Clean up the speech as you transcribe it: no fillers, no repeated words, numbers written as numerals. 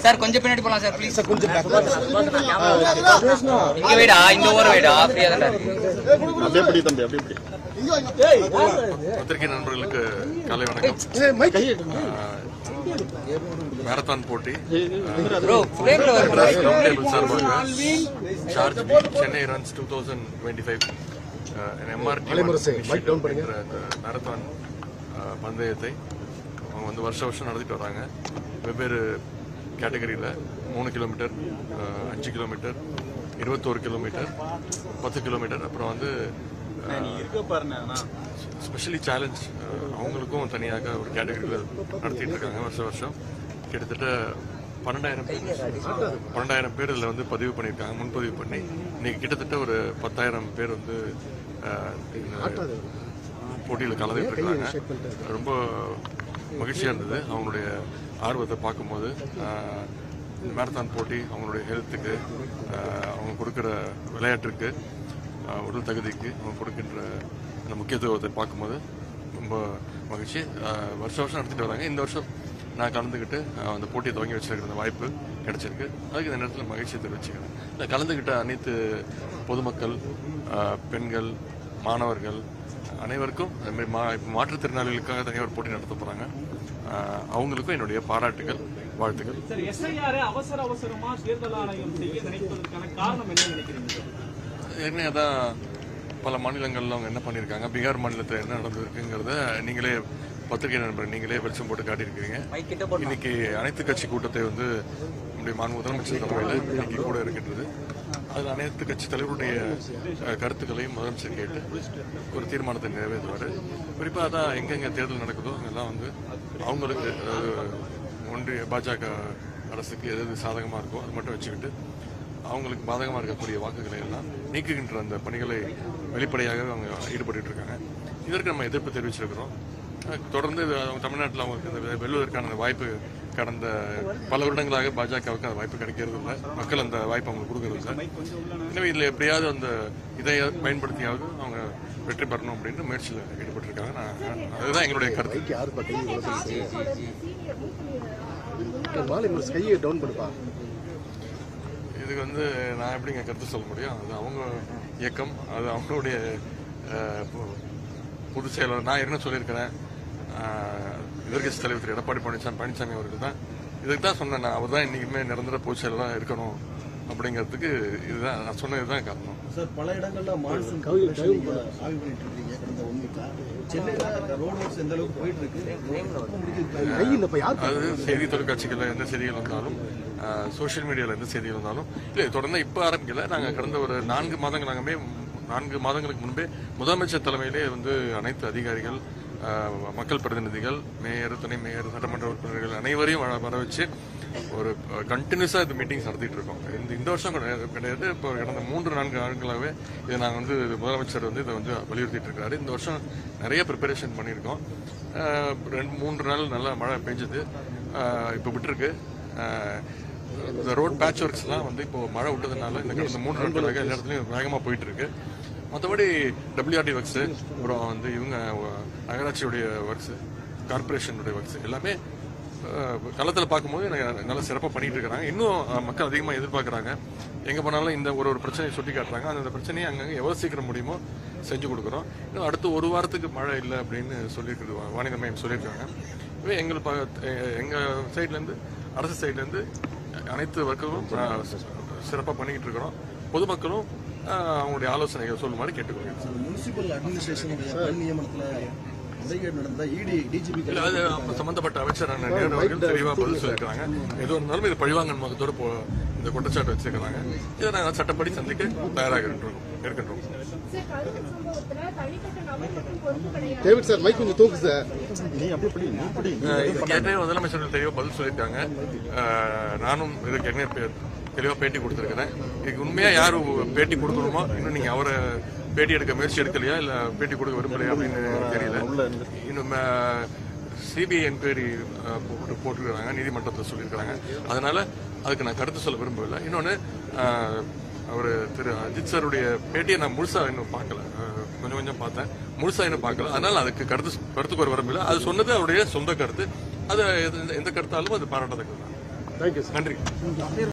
Sir கொஞ்சம் பின்னாடி போலாம் சார் ப்ளீஸ் சார் கொஞ்சம் இங்க வைடா இந்த ஓர வைடா ஃப்ரீயா தான் இருக்கு அப்படியே படி தம்பி அப்படியே படி பத்திரிகை நண்பர்களுக்கு காலை வணக்கம் மேரத்தான் போட்டி charge Chennai runs 2025 MRT marathon பந்தயத்தை அவங்க வந்து வருஷம் நடத்திட்டு வராங்க வெவ்வேறு கேட்டகரியில் 3 கிலோமீட்டர் 5 கிலோமீட்டர் 21 கிலோமீட்டர் 10 கிலோமீட்டர் அப்புறம் வந்து ஸ்பெஷலி சேலஞ்ச் அவங்களுக்கும் தனியாக ஒரு கேட்டகரியில் நடத்திட்டு இருக்காங்க வருஷம் கிட்டத்தட்ட 12,000 பேர் இதில் வந்து பதிவு பண்ணியிருக்காங்க முன்பதிவு பண்ணி இன்னைக்கு கிட்டத்தட்ட ஒரு 10,000 பேர் வந்து போட்டியில் கலந்துட்டு இருக்காங்க ரொம்ப மகிழ்ச்சியாக இருந்தது அவங்களுடைய ஆர்வத்தை பார்க்கும்போது இந்த மேரத்தான் போட்டி அவங்களுடைய ஹெல்த்துக்கு அவங்க கொடுக்குற விளையாட்டுக்கு உடல் தகுதிக்கு அவங்க கொடுக்கின்ற அந்த முக்கியத்துவத்தை பார்க்கும்போது ரொம்ப மகிழ்ச்சி வருஷம் நடத்திட்டு வராங்க இந்த வருஷம் நான் கலந்துக்கிட்டு அந்த போட்டியை துவங்கி வச்சிருக்கிற அந்த வாய்ப்பு கிடைச்சிருக்கு அதுக்கு இந்த நேரத்தில் மகிழ்ச்சியை தெரிவிச்சுக்கிறேன் இல்லை கலந்துக்கிட்ட அனைத்து பொதுமக்கள் பெண்கள் மாணவர்கள் அனைவருக்கும் அதுமாதிரி மாற்றுத்திறனாளிகளுக்காக தனியாக ஒரு போட்டி நடத்த போகிறாங்க அவங்களுக்கும் என்னுடைய பாராட்டுகள் வாழ்த்துக்கள் ஏற்கனவே அதான் பல மாநிலங்கள்ல அவங்க என்ன பண்ணியிருக்காங்க பீகார் மாநிலத்தில் என்ன நடந்திருக்குங்கிறத நீங்களே பத்திரிகை நண்பர் நீங்களே வெளிச்சம் போட்டு காட்டியிருக்கிறீங்க இன்னைக்கு அனைத்து கட்சி கூட்டத்தை வந்து நம்முடைய முதலமைச்சர் தலைமையில் இன்னைக்கு கூட இருக்கின்றது அதில் அனைத்து கட்சி தலைவருடைய கருத்துக்களையும் முதலமைச்சர் கேட்டு ஒரு தீர்மானத்தை நிறைவேற்றுவார் குறிப்பாக அதான் எங்கெங்க தேர்தல் நடக்குதோ அங்கெல்லாம் வந்து அவங்களுக்கு ஒன்றிய பாஜக அரசுக்கு எது சாதகமாக இருக்கோ அது மட்டும் வச்சுக்கிட்டு அவங்களுக்கு பாதகமாக இருக்கக்கூடிய வாக்குகளை எல்லாம் நீக்குகின்ற அந்த பணிகளை வெளிப்படையாக அவங்க ஈடுபட்டு இருக்காங்க இதற்கு நம்ம எதிர்ப்பு தெரிவிச்சிருக்கிறோம் தொடர்ந்து தமிழ்நாட்டில் அவங்களுக்கு வெல்வதற்கான வாய்ப்பு கடந்த பல வருடங்களாக பாஜகவுக்கு அந்த வாய்ப்பு கிடைக்கிறது இல்லை மக்கள் அந்த வாய்ப்பு அவங்களுக்கு கொடுக்கறது இல்லை எனவே இதில் எப்படியாவது அந்த இதை பயன்படுத்தியாவது அவங்க வெற்றி பெறணும் அப்படின்னு முயற்சியில் ஈடுபட்டிருக்காங்க அதுதான் எங்களுடைய கருத்து இதுக்கு வந்து நான் எப்படிங்க கருத்து சொல்ல முடியும் அது அவங்க இயக்கம் அது அவங்களுடைய பொதுச் செயலர் நான் என்ன சொல்லியிருக்கிறேன் எதிர்கட்சி தலைவர் திரு எடப்பாடி பழனிசாமி அவர்கள் தான் இதுக்கு தான் சொன்னேன் அவர் தான் இன்னைக்குமே நிரந்தர பொதுச் செயலராக இருக்கணும் அப்படிங்கிறதுக்கு இதுதான் நான் சொன்னதுதான் காரணம் சார் பல இடங்கள்ல அது செய்தி தொலைக்காட்சிகள்ல எந்த செய்திகள் வந்தாலும் சோசியல் மீடியால எந்த செய்திகள் வந்தாலும் இல்லை தொடர்ந்து இப்ப ஆரம்பிக்கல நாங்க கடந்த ஒரு 4 மாதங்களுக்கு முன்பே முதலமைச்சர் தலைமையிலே வந்து அனைத்து அதிகாரிகள் மக்கள் பிரதிநிதிகள் மேயர் துணை மேயர் சட்டமன்ற உறுப்பினர்கள் அனைவரையும் வர வச்சு ஒரு கண்டினியூஸா இந்த மீட்டிங்ஸ் நடத்திட்டு இருக்கோம் இந்த வருஷம் கிடையாது இப்போ கடந்த 3-4 ஆண்டுகளாகவே இதை நாங்கள் வந்து முதலமைச்சர் வந்து இதை வந்து வலியுறுத்திட்டு இருக்காரு இந்த வருஷம் நிறைய ப்ரிப்பரேஷன் பண்ணியிருக்கோம் 2-3 நாள் நல்லா மழை பெஞ்சது இப்போ விட்டுருக்கு இந்த ரோட் பேட்ச் ஒர்க்ஸ்லாம் வந்து இப்போ மழை விட்டதுனால இந்த கடந்த 3 நாட்களாக எல்லா இடத்துலையும் வேகமாக போயிட்டு இருக்கு மற்றபடி WRT ஒர்க்ஸ் அப்புறம் வந்து இவங்க நகராட்சியுடைய ஒர்க்ஸ் கார்பரேஷனுடைய ஒர்க்ஸ் எல்லாமே களத்தில் பார்க்கும்போது நல்லா சிறப்பாக பண்ணிட்டு இருக்காங்க இன்னும் மக்கள் அதிகமாக எதிர்பார்க்குறாங்க எங்கே போனாலும் இந்த ஒரு பிரச்சனையை சுட்டி காட்டுறாங்க அந்த பிரச்சனையை அங்கங்கே எவ்வளோ சீக்கிரம் முடியுமோ செஞ்சு கொடுக்குறோம் இன்னும் அடுத்து 1 வாரத்துக்கு மழை இல்லை அப்படின்னு சொல்லியிருக்குது வானிலை மையம் சொல்லியிருக்காங்க எங்கள் சைட்லேருந்து அரசு சைட்லேருந்து அனைத்து ஒர்க்குகளும் சிறப்பாக பண்ணிக்கிட்டு இருக்கிறோம் பொதுமக்களும் அவங்களுடைய ஆலோசனைகள் சொல்லுமாறு கேட்டுக்கொள்கிறேன் முனிசிபல் சம்பந்தப்பட்ட அமைச்சர் நேரு அவர்கள் தெளிவாக பதில் சொல்லியிருக்காங்க எதுவும் இருந்தாலும் இது பழிவாங்கன் முகத்தோடு இந்த குற்றச்சாட்டு வச்சிருக்கிறாங்க இதை நாங்கள் சட்டப்படி சந்திக்க தயாராக இருக்கின்றோம் ஏற்கனவே முதலமைச்சர்கள் தெளிவாக பதில் சொல்லியிருக்காங்க நானும் இதுக்கு ஏற்கனவே தெளிவாக பேட்டி கொடுத்துருக்கிறேன் இதுக்கு உண்மையா யார் பேட்டி கொடுக்கணுமோ இன்னும் நீங்க அவரை பேட்டி எடுக்க முயற்சி எடுக்கலையா இல்ல பேட்டி கொடுக்க விரும்பலையா அப்படின்னு தெரியல இன்னும் சிபிஐ என்கொயரி போட்டிருக்கிறாங்க நீதிமன்றத்தில் சொல்லியிருக்கிறாங்க அதனால அதுக்கு நான் கருத்து சொல்ல விரும்பவில்லை இன்னொன்னு அவர் திரு அஜித் சாருடைய பேட்டியை நான் முழுசா இன்னும் பார்க்கல கொஞ்சம் பார்த்தேன் முழுசா இன்னும் பார்க்கல. அதனால அதுக்கு கருத்துக்கு ஒரு வரம்பில்லை. அது சொன்னது அவருடைய சொந்த கருத்து. அது எந்த கருத்தாலும் அது பாராட்டத்தக்கது. நன்றி.